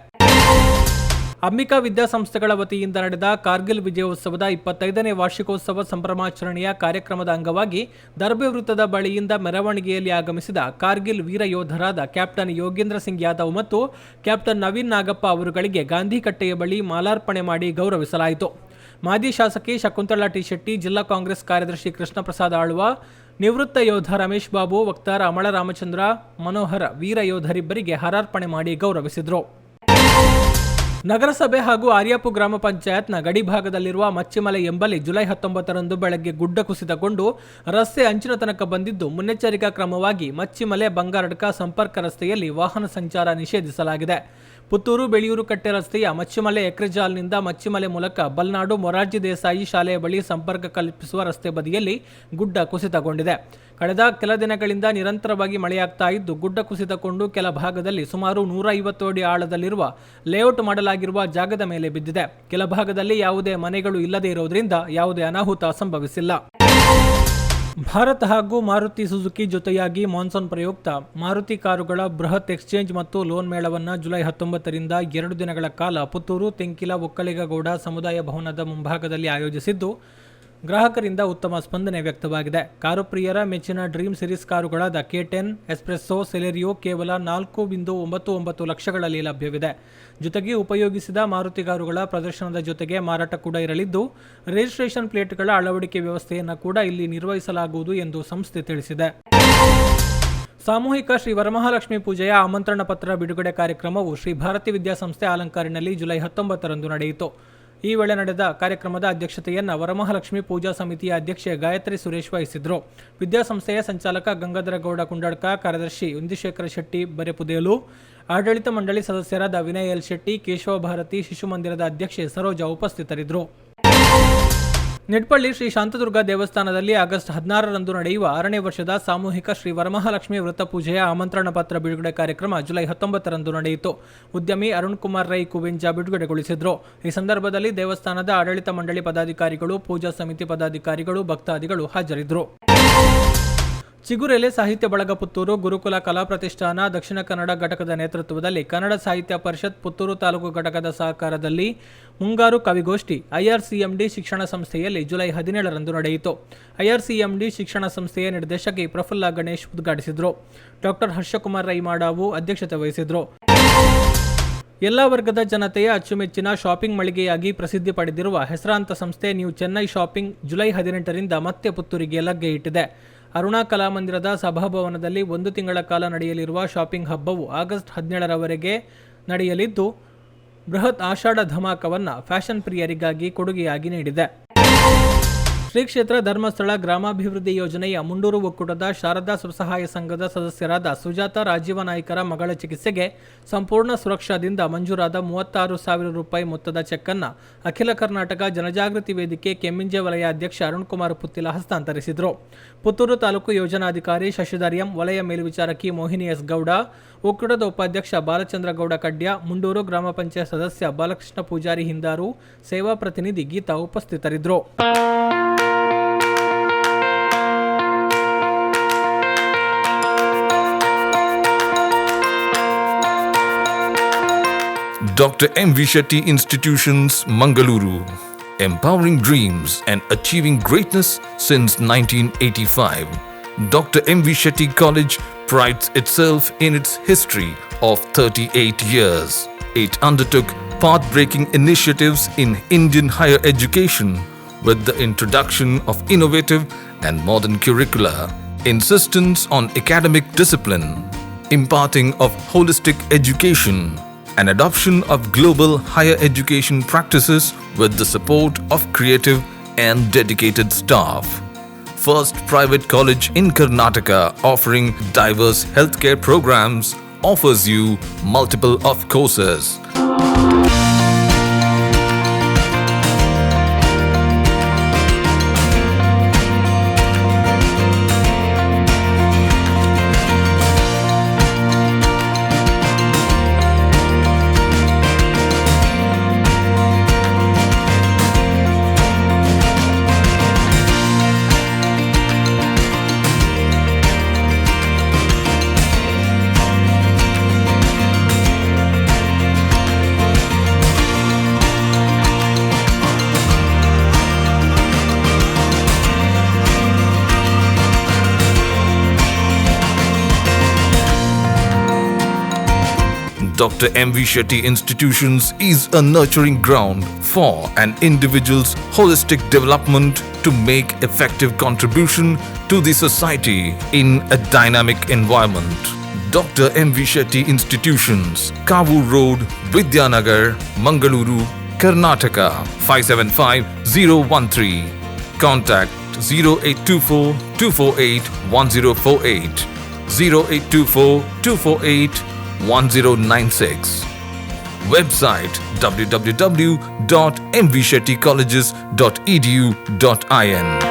Speaker 1: ಅಂಬಿಕಾ ವಿದ್ಯಾಸಂಸ್ಥೆಗಳ ವತಿಯಿಂದ ನಡೆದ ಕಾರ್ಗಿಲ್ ವಿಜಯೋತ್ಸವದ 25ನೇ ವಾರ್ಷಿಕೋತ್ಸವ ಸಂಭ್ರಮಾಚರಣೆಯ ಕಾರ್ಯಕ್ರಮದ ಅಂಗವಾಗಿ ದರ್ಬೆ ವೃತ್ತದ ಬಳಿಯಿಂದ ಮೆರವಣಿಗೆಯಲ್ಲಿ ಆಗಮಿಸಿದ ಕಾರ್ಗಿಲ್ ವೀರ ಯೋಧರಾದ ಕ್ಯಾಪ್ಟನ್ ಯೋಗೇಂದ್ರ ಸಿಂಗ್ ಯಾದವ್ ಮತ್ತು ಕ್ಯಾಪ್ಟನ್ ನವೀನ್ ನಾಗಪ್ಪ ಅವರುಗಳಿಗೆ ಗಾಂಧಿ ಕಟ್ಟೆಯ ಬಳಿ ಮಾಲಾರ್ಪಣೆ ಮಾಡಿ ಗೌರವಿಸಲಾಯಿತು. ಮಾಜಿ ಶಾಸಕಿ ಶಕುಂತಳಾ ಟಿ ಶೆಟ್ಟಿ, ಜಿಲ್ಲಾ ಕಾಂಗ್ರೆಸ್ ಕಾರ್ಯದರ್ಶಿ ಕೃಷ್ಣ ಪ್ರಸಾದ್ ಆಳ್ವ, ನಿವೃತ್ತ ಯೋಧ ರಮೇಶ್ ಬಾಬು, ವಕ್ತಾರ ಅಮಳ ರಾಮಚಂದ್ರ ಮನೋಹರ ವೀರ ಯೋಧರಿಬ್ಬರಿಗೆ ಹಾರಾರ್ಪಣೆ ಮಾಡಿ ಗೌರವಿಸಿದರು. ನಗರಸಭೆ ಹಾಗೂ ಆರ್ಯಾಪು ಗ್ರಾಮ ಪಂಚಾಯತ್ನ ಗಡಿ ಭಾಗದಲ್ಲಿರುವ ಮಚ್ಚಿಮಲೆ ಎಂಬಲ್ಲಿ ಜುಲೈ 19ರಂದು ಬೆಳಗ್ಗೆ ಗುಡ್ಡ ಕುಸಿತಗೊಂಡು ರಸ್ತೆ ಅಂಚಿನ ತನಕ ಬಂದಿದ್ದು ಮುನ್ನೆಚ್ಚರಿಕಾ ಕ್ರಮವಾಗಿ ಮಚ್ಚಿಮಲೆ ಬಂಗಾರಡ್ಕ ಸಂಪರ್ಕ ರಸ್ತೆಯಲ್ಲಿ ವಾಹನ ಸಂಚಾರ ನಿಷೇಧಿಸಲಾಗಿದೆ. ಪುತ್ತೂರು ಬೆಳಿಯೂರು ಕಟ್ಟೆ ರಸ್ತೆಯ ಮಚ್ಚಿಮಲೆ ಎಕ್ರೆಜಾಲ್ನಿಂದ ಮಚ್ಚಿಮಲೆ ಮೂಲಕ ಬಲ್ನಾಡು ಮೊರಾರ್ಜಿ ದೇಸಾಯಿ ಶಾಲೆಯ ಬಳಿ ಸಂಪರ್ಕ ಕಲ್ಪಿಸುವ ರಸ್ತೆ ಬದಿಯಲ್ಲಿ ಗುಡ್ಡ ಕುಸಿತಗೊಂಡಿದೆ. ಕಳೆದ ಕೆಲ ದಿನಗಳಿಂದ ನಿರಂತರವಾಗಿ ಮಳೆಯಾಗ್ತಾ ಇದ್ದು ಗುಡ್ಡ ಕುಸಿತಗೊಂಡು ಕೆಲ ಭಾಗದಲ್ಲಿ ಸುಮಾರು 150 ಅಡಿ ಆಳದಲ್ಲಿರುವ ಲೇಔಟ್ ಮಾಡಲಾಗಿರುವ ಜಾಗದ ಮೇಲೆ ಬಿದ್ದಿದೆ. ಕೆಲ ಭಾಗದಲ್ಲಿ ಯಾವುದೇ ಮನೆಗಳು ಇಲ್ಲದೇ ಇರೋದ್ರಿಂದ ಯಾವುದೇ ಅನಾಹುತ ಸಂಭವಿಸಿಲ್ಲ. ಭಾರತ್ ಹಾಗೂ ಮಾರುತಿ ಸುಜುಕಿ ಜೊತೆಯಾಗಿ ಮಾನ್ಸೂನ್ ಪ್ರಯುಕ್ತ ಮಾರುತಿ ಕಾರುಗಳ ಬೃಹತ್ ಎಕ್ಸ್ಚೇಂಜ್ ಮತ್ತು ಲೋನ್ ಮೇಳವನ್ನು ಜುಲೈ 19ರಿಂದ 2 ದಿನಗಳ ಕಾಲ ಪುತ್ತೂರು ತೆಂಕಿಲ ಒಕ್ಕಲಿಗಗೌಡ ಸಮುದಾಯ ಭವನದ ಮುಂಭಾಗದಲ್ಲಿ ಆಯೋಜಿಸಿದ್ದು ಗ್ರಾಹಕರಿಂದ ಉತ್ತಮ ಸ್ಪಂದನೆ ವ್ಯಕ್ತವಾಗಿದೆ. ಕಾರು ಪ್ರಿಯರ ಮೆಚ್ಚಿನ dream series ಕಾರುಗಳಾದ K10, espresso, Celerio ಕೇವಲ 4.99 ಲಕ್ಷಗಳಲ್ಲಿ ಲಭ್ಯವಿದೆ. ಜೊತೆಗೆ ಉಪಯೋಗಿಸಿದ ಮಾರುತಿ ಕಾರುಗಳ ಪ್ರದರ್ಶನದ ಜೊತೆಗೆ ಮಾರಾಟ ಕೂಡ ಇರಲಿದ್ದು ರಿಜಿಸ್ಟ್ರೇಷನ್ ಪ್ಲೇಟ್ಗಳ ಅಳವಡಿಕೆ ವ್ಯವಸ್ಥೆಯನ್ನು ಕೂಡ ಇಲ್ಲಿ ನಿರ್ವಹಿಸಲಾಗುವುದು ಎಂದು ಸಂಸ್ಥೆ ತಿಳಿಸಿದೆ. ಸಾಮೂಹಿಕ ಶ್ರೀ ವರಮಹಾಲಕ್ಷ್ಮಿ ಪೂಜೆಯ ಆಮಂತ್ರಣ ಪತ್ರ ಬಿಡುಗಡೆ ಕಾರ್ಯಕ್ರಮವು ಶ್ರೀ ಭಾರತಿ ವಿದ್ಯಾಸಂಸ್ಥೆ ಆಲಂಕಾರಿನಲ್ಲಿ ಜುಲೈ 19ರಂದು ನಡೆಯಿತು. ಈ ವೇಳೆ ನಡೆದ ಕಾರ್ಯಕ್ರಮದ ಅಧ್ಯಕ್ಷತೆಯನ್ನು ವರಮಹಾಲಕ್ಷ್ಮಿ ಪೂಜಾ ಸಮಿತಿಯ ಅಧ್ಯಕ್ಷೆ ಗಾಯತ್ರಿ ಸುರೇಶ್ ವಹಿಸಿದ್ರು. ವಿದ್ಯಾಸಂಸ್ಥೆಯ ಸಂಚಾಲಕ ಗಂಗಾಧರ ಗೌಡ ಕುಂಡಡ್ಕ, ಕಾರ್ಯದರ್ಶಿ ಇಂದಿಶೇಖರ ಶೆಟ್ಟಿ ಬರೆಪುದೇಲು, ಆಡಳಿತ ಮಂಡಳಿ ಸದಸ್ಯರಾದ ವಿನಯ್ ಎಲ್ ಶೆಟ್ಟಿ, ಕೇಶವ ಭಾರತಿ, ಶಿಶು ಮಂದಿರದ ಅಧ್ಯಕ್ಷೆ ಸರೋಜಾ ಉಪಸ್ಥಿತರಿದ್ದರು. ನಿಟ್ಪಳ್ಳಿ ಶ್ರೀ ಶಾಂತದುರ್ಗ ದೇವಸ್ಥಾನದಲ್ಲಿ ಆಗಸ್ಟ್ 16ರಂದು ನಡೆಯುವ 6ನೇ ವರ್ಷದ ಸಾಮೂಹಿಕ ಶ್ರೀ ವರಮಹಾಲಕ್ಷ್ಮಿ ವೃತ್ತ ಪೂಜೆಯ ಆಮಂತ್ರಣ ಪತ್ರ ಬಿಡುಗಡೆ ಕಾರ್ಯಕ್ರಮ ಜುಲೈ 19ರಂದು ನಡೆಯಿತು. ಉದ್ಯಮಿ ಅರುಣ್ ಕುಮಾರ್ ರೈ ಕುವೆಂಜ ಬಿಡುಗಡೆಗೊಳಿಸಿದ್ರು. ಈ ಸಂದರ್ಭದಲ್ಲಿ ದೇವಸ್ಥಾನದ ಆಡಳಿತ ಮಂಡಳಿ ಪದಾಧಿಕಾರಿಗಳು, ಪೂಜಾ ಸಮಿತಿ ಪದಾಧಿಕಾರಿಗಳು, ಭಕ್ತಾದಿಗಳು ಹಾಜರಿದ್ದರು. ಚಿಗುರೆಲೆ ಸಾಹಿತ್ಯ ಬಳಗ ಪುತ್ತೂರು, ಗುರುಕುಲ ಕಲಾ ಪ್ರತಿಷ್ಠಾನ, ದಕ್ಷಿಣ ಕನ್ನಡ ಘಟಕದ ನೇತೃತ್ವದಲ್ಲಿ ಕನ್ನಡ ಸಾಹಿತ್ಯ ಪರಿಷತ್ ಪುತ್ತೂರು ತಾಲೂಕು ಘಟಕದ ಸಹಕಾರದಲ್ಲಿ ಮುಂಗಾರು ಕವಿಗೋಷ್ಠಿ ಐಆರ್ಸಿಎಂಡಿ ಶಿಕ್ಷಣ ಸಂಸ್ಥೆಯಲ್ಲಿ ಜುಲೈ 17ರಂದು ನಡೆಯಿತು. ಐಆರ್ಸಿಎಂಡಿ ಶಿಕ್ಷಣ ಸಂಸ್ಥೆಯ ನಿರ್ದೇಶಕಿ ಪ್ರಫುಲ್ಲ ಗಣೇಶ್ ಉದ್ಘಾಟಿಸಿದರು. ಡಾಕ್ಟರ್ ಹರ್ಷಕುಮಾರ್ ರೈ ಮಾಡಾವು ಅಧ್ಯಕ್ಷತೆ ವಹಿಸಿದರು. ಎಲ್ಲ ವರ್ಗದ ಜನತೆಯ ಅಚ್ಚುಮೆಚ್ಚಿನ ಶಾಪಿಂಗ್ ಮಳಿಗೆಯಾಗಿ ಪ್ರಸಿದ್ಧಿ ಪಡೆದಿರುವ ಹೆಸರಾಂತ ಸಂಸ್ಥೆ ನ್ಯೂ ಚೆನ್ನೈ ಶಾಪಿಂಗ್ ಜುಲೈ 18ರಿಂದ ಮತ್ತೆ ಪುತ್ತೂರಿಗೆ ಲಗ್ಗೆ ಇಟ್ಟಿದೆ. ಅರುಣಾ ಕಲಾಮಂದಿರದ ಸಭಾಭವನದಲ್ಲಿ 1 ತಿಂಗಳ ಕಾಲ ನಡೆಯಲಿರುವ ಶಾಪಿಂಗ್ ಹಬ್ಬವು ಆಗಸ್ಟ್ 17ರವರೆಗೆ ನಡೆಯಲಿದ್ದು ಬೃಹತ್ ಆಷಾಢ ಧಮಾಕವನ್ನು ಫ್ಯಾಷನ್ ಪ್ರಿಯರಿಗಾಗಿ ಕೊಡುಗೆಯಾಗಿ ನೀಡಿದೆ. ಶ್ರೀ ಕ್ಷೇತ್ರ ಧರ್ಮಸ್ಥಳ ಗ್ರಾಮಾಭಿವೃದ್ಧಿ ಯೋಜನೆಯ ಮುಂಡೂರು ಒಕ್ಕೂಟದ ಶಾರದಾ ಸ್ವಸಹಾಯ ಸಂಘದ ಸದಸ್ಯರಾದ ಸುಜಾತ ರಾಜೀವ ನಾಯ್ಕರ ಮಗಳ ಚಿಕಿತ್ಸೆಗೆ ಸಂಪೂರ್ಣ ಸುರಕ್ಷಾದಿಂದ ಮಂಜೂರಾದ 36,000 ರೂಪಾಯಿ ಮೊತ್ತದ ಚೆಕ್ ಅನ್ನು ಅಖಿಲ ಕರ್ನಾಟಕ ಜನಜಾಗೃತಿ ವೇದಿಕೆ ಕೆಮ್ಮಿಂಜೆ ವಲಯ ಅಧ್ಯಕ್ಷ ಅರುಣ್ ಕುಮಾರ್ ಪುತ್ತಿಲ ಹಸ್ತಾಂತರಿಸಿದರು. ಪುತ್ತೂರು ತಾಲೂಕು ಯೋಜನಾಧಿಕಾರಿ ಶಶಿಧರ್ ಎಂ, ವಲಯ ಮೇಲ್ವಿಚಾರಕಿ ಮೋಹಿನಿ ಎಸ್ ಗೌಡ, ಒಕ್ಕೂಟದ ಉಪಾಧ್ಯಕ್ಷ ಬಾಲಚಂದ್ರ ಗೌಡ ಕಡ್ಯ, ಮುಂಡೂರು ಗ್ರಾಮ ಪಂಚಾಯತ್ ಸದಸ್ಯ ಬಾಲಕೃಷ್ಣ ಪೂಜಾರಿ ಹಿಂದಾರು, ಸೇವಾ ಪ್ರತಿನಿಧಿ ಗೀತಾ ಉಪಸ್ಥಿತರಿದ್ದರು.
Speaker 4: Dr. M.V. Shetty Institutions, Mangaluru. Empowering dreams and achieving greatness since 1985. Dr. M.V. Shetty College prides itself in its history of 38 years. It undertook path-breaking initiatives in Indian higher education with the introduction of innovative and modern curricula, insistence on academic discipline, imparting of holistic education, and adoption of global higher education practices with the support of creative and dedicated staff. First private college in Karnataka offering diverse healthcare programs offers you multiple of courses. Dr. M.V. Shetty Institutions is a nurturing ground for an individual's holistic development to make effective contribution to the society in a dynamic environment. Dr. M.V. Shetty Institutions, Kavu Road, Vidyanagar, Mangaluru, Karnataka 575013. Contact 0824 248 1048, 0824 248 1096. Website www.mvshettycolleges.edu.in.